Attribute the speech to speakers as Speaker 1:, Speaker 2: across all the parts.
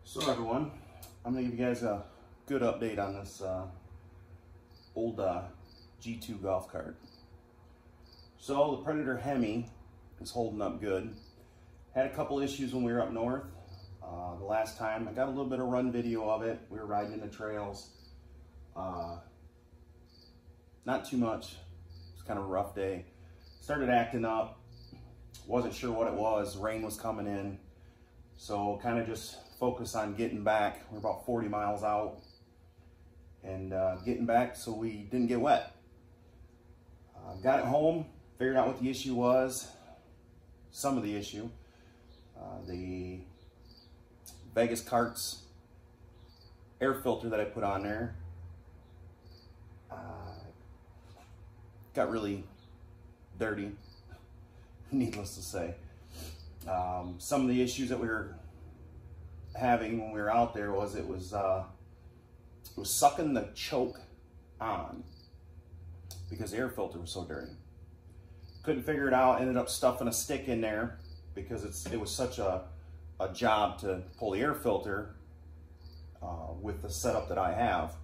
Speaker 1: So everyone, I'm going to give you guys a good update on this old G2 golf cart. So the Predator Hemi is holding up good. Had a couple issues when we were up north. The last time I got a little bit of run video of it. We were riding in the trails. Not too much. It was kind of a rough day. Started acting up. Wasn't sure what it was. Rain was coming in. So kind of just focus on getting back. We're about 40 miles out and getting back so we didn't get wet. Got it home, figured out what the issue was, some of the issue. The Vegas carts air filter that I put on there got really dirty, needless to say. Some of the issues that we were having when we were out there was it was sucking the choke on because the air filter was so dirty. Couldn't figure it out, ended up stuffing a stick in there because it was such a job to pull the air filter with the setup that I have.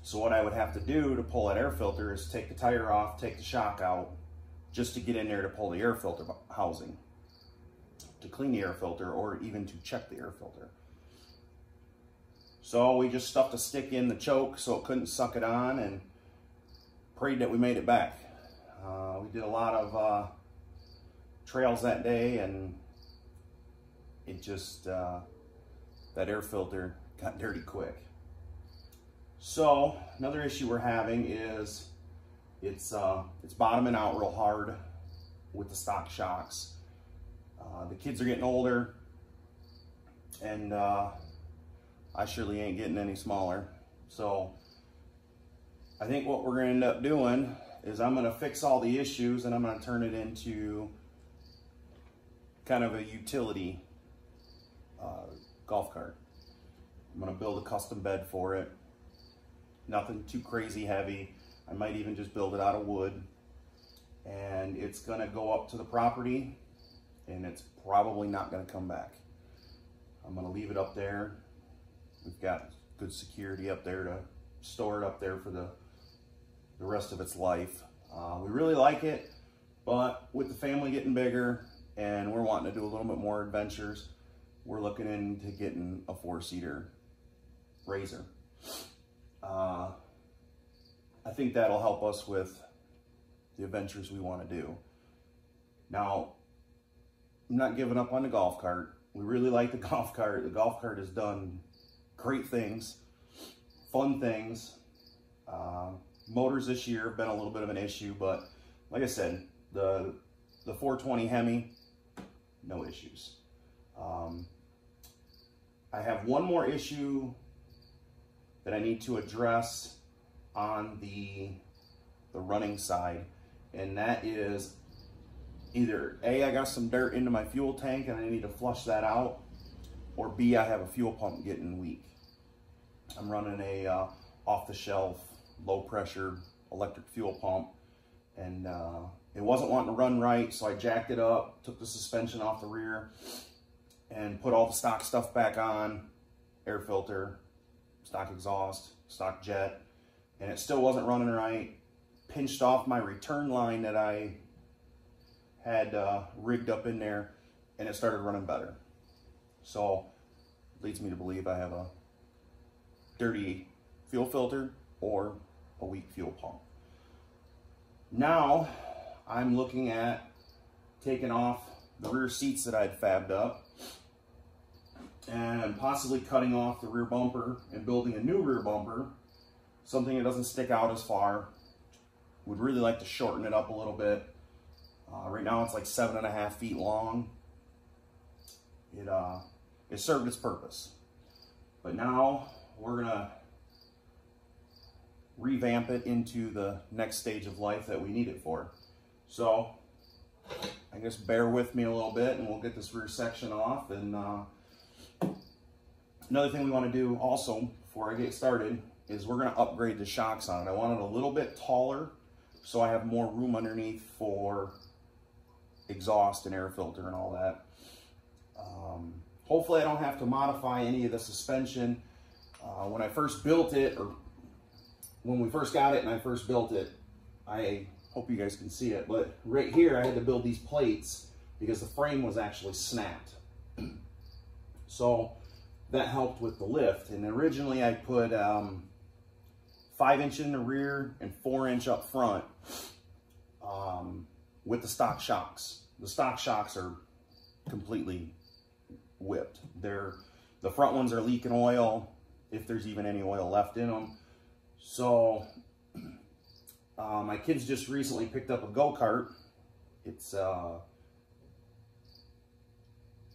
Speaker 1: So what I would have to do to pull that air filter is take the tire off, take the shock out, just to get in there to pull the air filter housing, to clean the air filter, or even to check the air filter. So we just stuffed a stick in the choke so it couldn't suck it on and prayed that we made it back. We did a lot of trails that day, and it just, that air filter got dirty quick. So another issue we're having is it's bottoming out real hard with the stock shocks. The kids are getting older, and I surely ain't getting any smaller. So I think what we're gonna end up doing is I'm gonna fix all the issues and I'm gonna turn it into kind of a utility golf cart. I'm gonna build a custom bed for it. Nothing too crazy heavy. I might even just build it out of wood. And it's gonna go up to the property, and it's probably not gonna come back. I'm gonna leave it up there. We've got good security up there to store it up there for the rest of its life. We really like it, but with the family getting bigger and we're wanting to do a little bit more adventures, we're looking into getting a 4-seater RZR. I think that'll help us with the adventures we want to do. Now, I'm not giving up on the golf cart. We really like the golf cart. The golf cart has done great things, fun things. Motors this year have been a little bit of an issue, but like I said, the 420 Hemi, no issues. I have one more issue that I need to address on the running side, and that is either A, I got some dirt into my fuel tank and I need to flush that out, or B, I have a fuel pump getting weak. I'm running a off-the-shelf, low-pressure electric fuel pump, and it wasn't wanting to run right, so I jacked it up, took the suspension off the rear, and put all the stock stuff back on, air filter, stock exhaust, stock jet, and it still wasn't running right. Pinched off my return line that I had rigged up in there, and it started running better. So leads me to believe I have a dirty fuel filter or a weak fuel pump. Now I'm looking at taking off the rear seats that I'd fabbed up and possibly cutting off the rear bumper and building a new rear bumper, something that doesn't stick out as far. Would really like to shorten it up a little bit. Right now it's like 7.5 feet long. It served its purpose. But now we're gonna revamp it into the next stage of life that we need it for. So I guess bear with me a little bit and we'll get this rear section off. And another thing we want to do also before I get started is we're going to upgrade the shocks on it. I want it a little bit taller so I have more room underneath for exhaust and air filter and all that. hopefully I don't have to modify any of the suspension. When I first built it, or when we first got it and I first built it, I hope you guys can see it, but right here I had to build these plates because the frame was actually snapped. So that helped with the lift. And originally I put 5 inch in the rear and 4 inch up front with the stock shocks. The stock shocks are completely whipped. The front ones are leaking oil, if there's even any oil left in them. So my kids just recently picked up a go-kart. It's a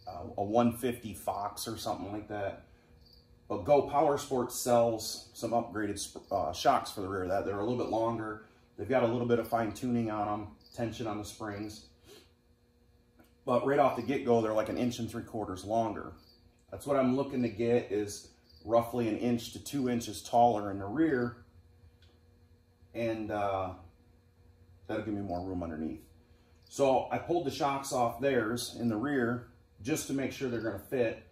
Speaker 1: 150 Fox or something like that. But Go Power Sports sells some upgraded shocks for the rear of that. They're a little bit longer. They've got a little bit of fine tuning on them, tension on the springs. But right off the get-go, they're like 1 3/4 inches longer. That's what I'm looking to get, is roughly 1 inch to 2 inches taller in the rear. And that'll give me more room underneath. So I pulled the shocks off theirs in the rear just to make sure they're going to fit.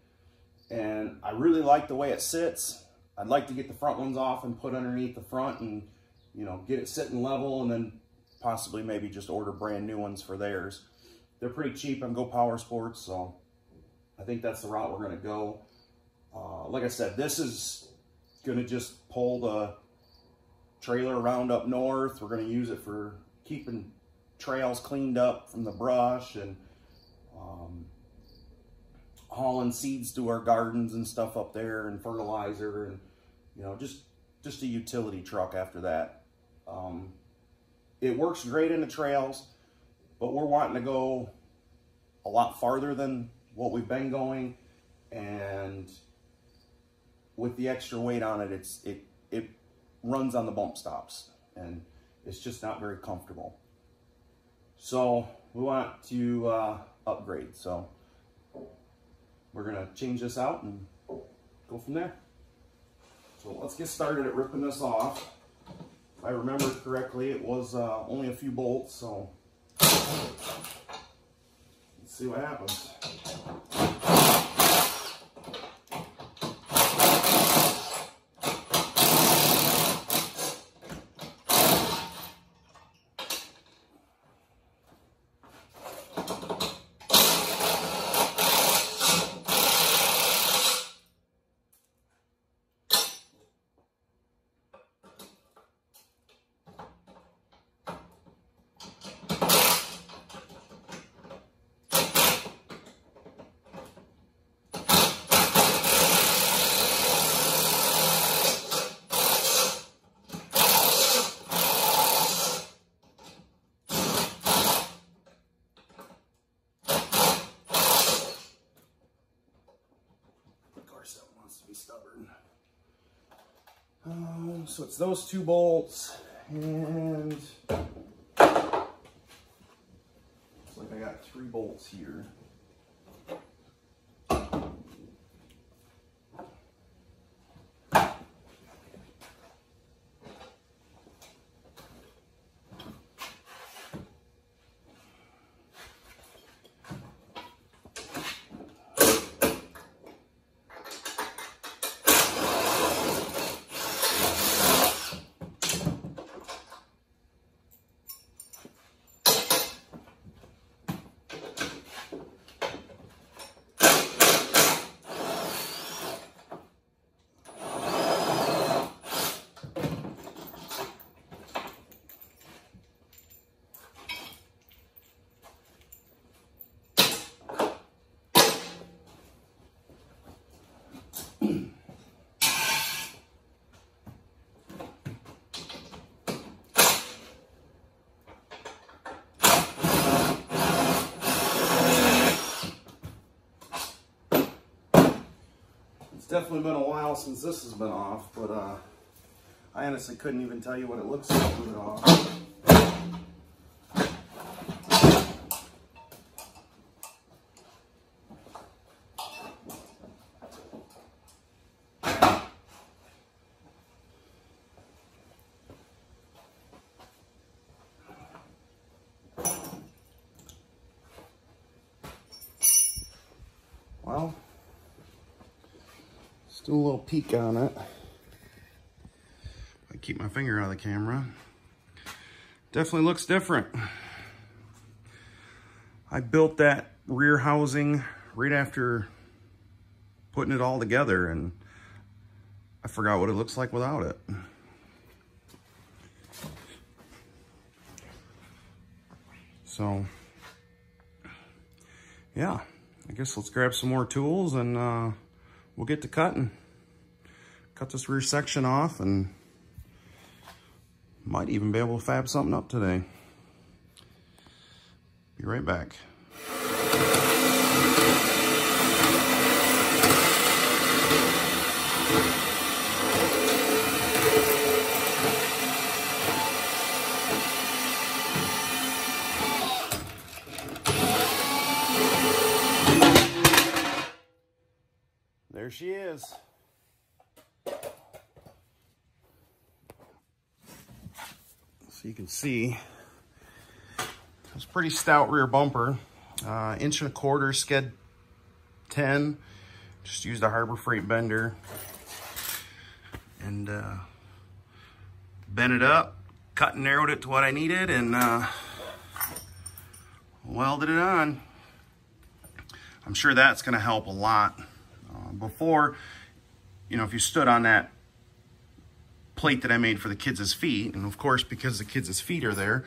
Speaker 1: And I really like the way it sits. I'd like to get the front ones off and put underneath the front and, you know, get it sitting level, and then possibly maybe just order brand new ones for theirs. They're pretty cheap on Go Power Sports, so I think that's the route we're going to go. Like I said, this is going to just pull the trailer around up north. We're going to use it for keeping trails cleaned up from the brush, and hauling seeds to our gardens and stuff up there, and fertilizer, and, you know, just a utility truck after that. It works great in the trails, but we're wanting to go a lot farther than what we've been going, and with the extra weight on it, it runs on the bump stops, and it's just not very comfortable. So we want to upgrade. So we're gonna change this out and go from there. So let's get started at ripping this off. If I remember correctly, it was only a few bolts, so let's see what happens. Stubborn. So it's those 2 bolts, and looks like I got 3 bolts here. It's definitely been a while since this has been off, but I honestly couldn't even tell you what it looks like with it off. Well, Do a little peek on it. I keep my finger out of the camera. Definitely looks different. I built that rear housing right after putting it all together, and I forgot what it looks like without it. So, yeah, I guess let's grab some more tools and we'll get to cutting. Cut this rear section off and might even be able to fab something up today. Be right back. There she is. So you can see, it's a pretty stout rear bumper. 1.25 inch sked 10. Just used a Harbor Freight bender and bent it up, cut and narrowed it to what I needed, and welded it on. I'm sure that's going to help a lot. Before, you know, if you stood on that plate that I made for the kids' feet, and of course because the kids' feet are there,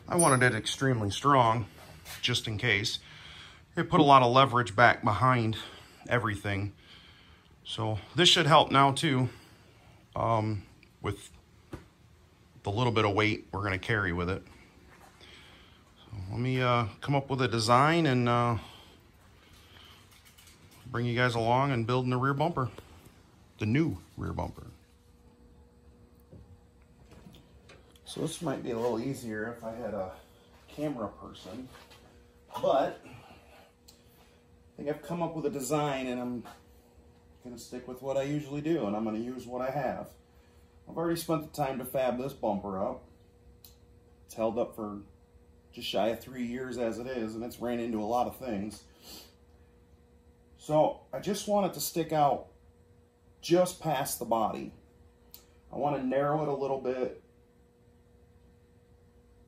Speaker 1: I wanted it extremely strong just in case. It put a lot of leverage back behind everything. So this should help now too, with the little bit of weight we're going to carry with it. So let me come up with a design and bring you guys along and building the rear bumper, the new rear bumper. So this might be a little easier if I had a camera person, but I think I've come up with a design and I'm gonna stick with what I usually do, and I'm gonna use what I have. I've already spent the time to fab this bumper up. It's held up for just shy of 3 years as it is, and it's ran into a lot of things. So I just want it to stick out just past the body. I want to narrow it a little bit,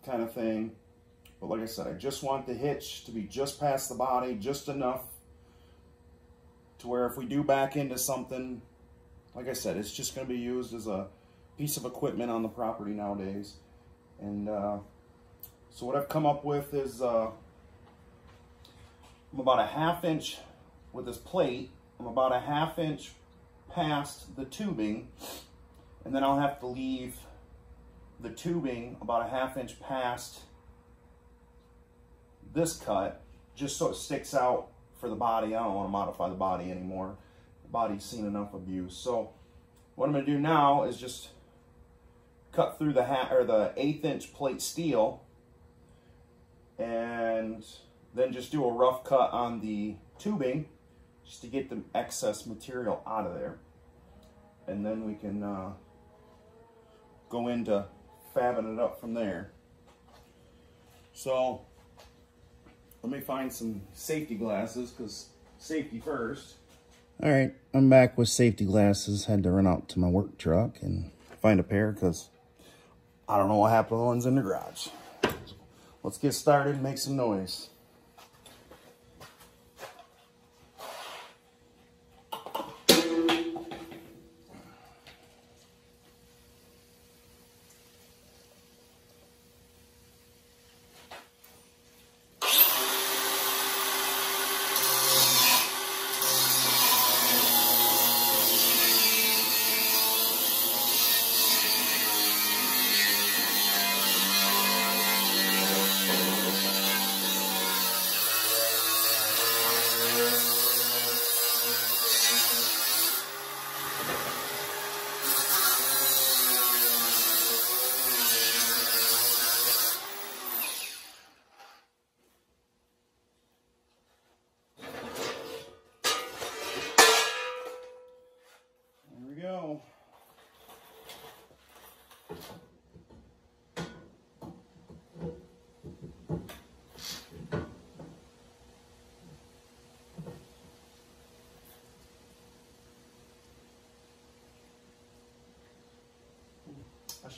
Speaker 1: kind of thing. But like I said, I just want the hitch to be just past the body, just enough to where if we do back into something, like I said, it's just going to be used as a piece of equipment on the property nowadays. And so what I've come up with is I'm about a 1/2 inch with this plate. I'm about a 1/2 inch past the tubing, and then I'll have to leave the tubing about a 1/2 inch past this cut, just so it sticks out for the body. I don't want to modify the body anymore. The body's seen enough abuse. So what I'm going to do now is just cut through the 1/8 inch plate steel, and then just do a rough cut on the tubing just to get the excess material out of there. And then we can go into fabbing it up from there. So let me find some safety glasses, because safety first. All right, I'm back with safety glasses. Had to run out to my work truck and find a pair because I don't know what happened to the ones in the garage. Let's get started and make some noise.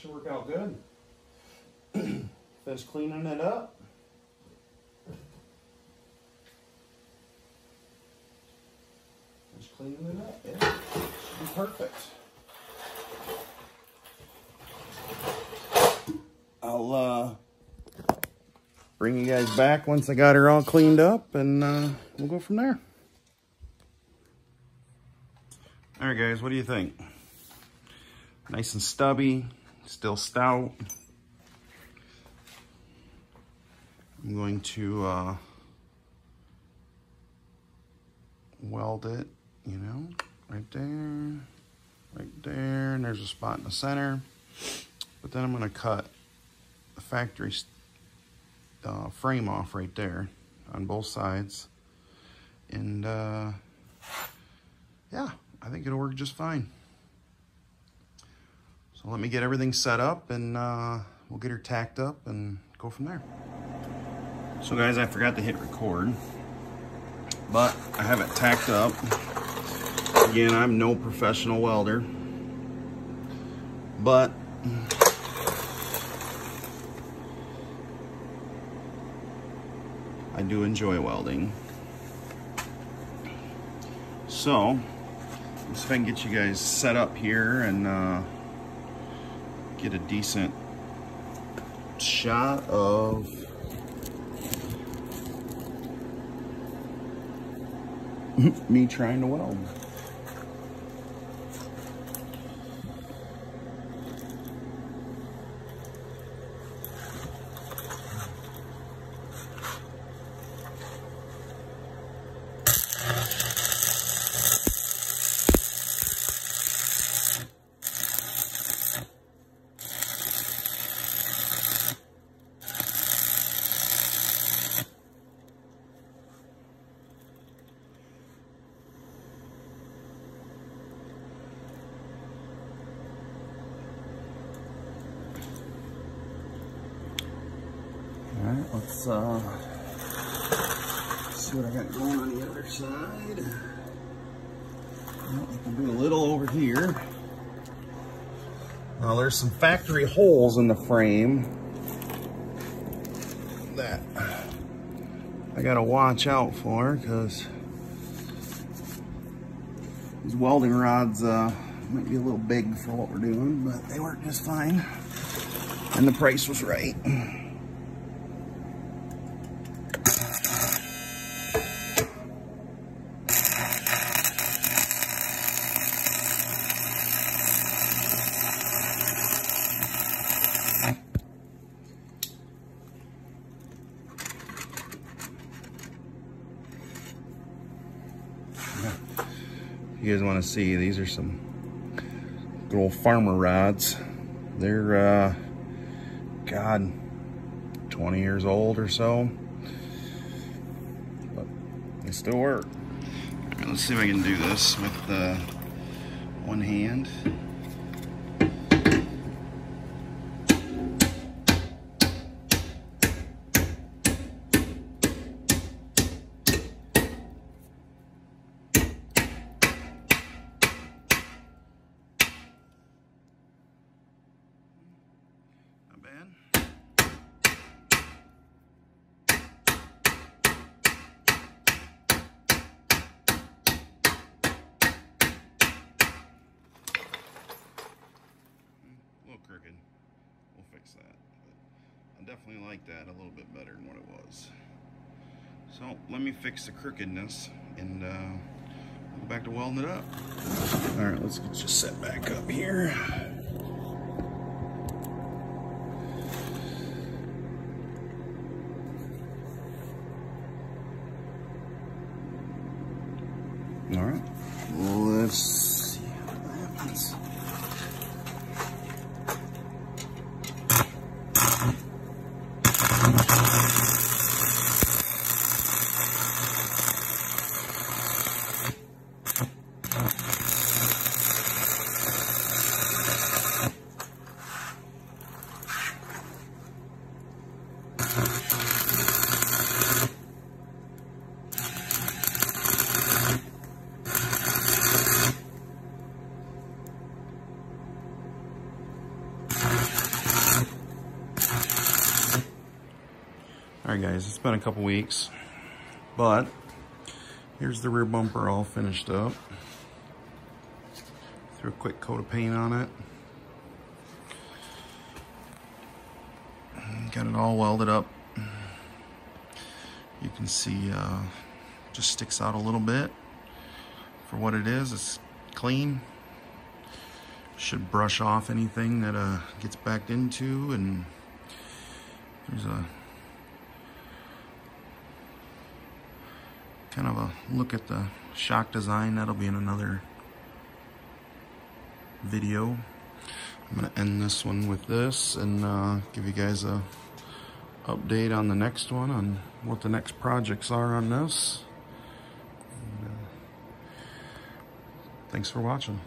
Speaker 1: should work out good. Finish cleaning it up. Finish cleaning it up. Yeah, should be perfect. I'll bring you guys back once I got her all cleaned up, and we'll go from there. All right, guys, what do you think? Nice and stubby, still stout. I'm going to weld it, you know, right there, and there's a spot in the center. But then I'm going to cut the factory frame off right there on both sides. And yeah, I think it'll work just fine. So let me get everything set up, and we'll get her tacked up and go from there. So guys, I forgot to hit record, but I have it tacked up. Again, I'm no professional welder, but I do enjoy welding. So let's see if I can get you guys set up here and get a decent shot of me trying to weld. Alright, let's see what I got going on the other side. Well, I can do a little over here. Now there's some factory holes in the frame that I gotta watch out for, because these welding rods might be a little big for what we're doing, but they work just fine. And the price was right. You guys want to see, these are some good old farmer rods. They're God, 20 years old or so, but they still work. All right, let's see if I can do this with one hand. Crooked. We'll fix that. But I definitely like that a little bit better than what it was. So let me fix the crookedness, and we'll go back to welding it up. All right, let's get you set back up here. All right, let's see what happens. Alright guys, it's been a couple weeks, but here's the rear bumper all finished up. Threw a quick coat of paint on it. Got it all welded up. You can see just sticks out a little bit. For what it is, it's clean. Should brush off anything that gets backed into, and there's a kind of a look at the shock design. That'll be in another video. I'm gonna end this one with this and give you guys a update on the next one, on what the next projects are on this. And, thanks for watching.